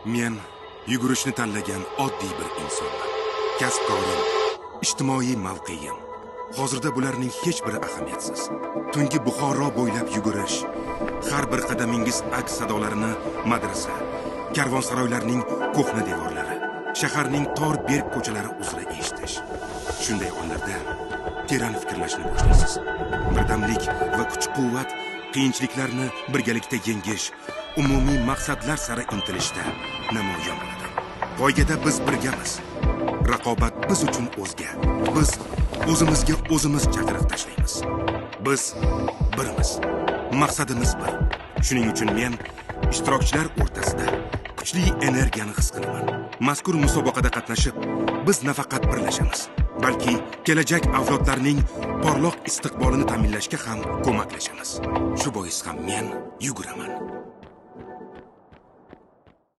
Men yugurishni tanlagan oddiy bir insonman. Kasb-korim, ijtimoiy mavqeyim. Hozirda bularning hech biri ahamiyatsiz. Tungi Buxoro bo'ylab yugurish, har bir qadamingiz aks sadolarini madrasa, karvonsaroylarning ko'hna devorlari, shaharning tor berk ko'chalari uzra eshitish. Shunday onlarda teran fikrlashni boshlaysiz. Birdamlik va kuch-quvvat qiyinchiliklarni birgalikda yengish, umumiy maqsadlar sari intilishda namoyon bo'ladi. Poygada biz birgamiz. Raqobat biz uchun o'zga. Biz o'zimizga o'zimiz chaqiriq tashlaymiz. Biz birimiz. Maqsadimiz bir. Shuning uchun men ishtirokchilar o'rtasida kuchli energiyani his qilaman. Mazkur musobaqada qatnashib, biz nafaqat birlashamiz, balki kelajak avlodlarning porloq istiqbolini ta'minlashga ham ko'maklashamiz. Shu bois ham men yuguraman.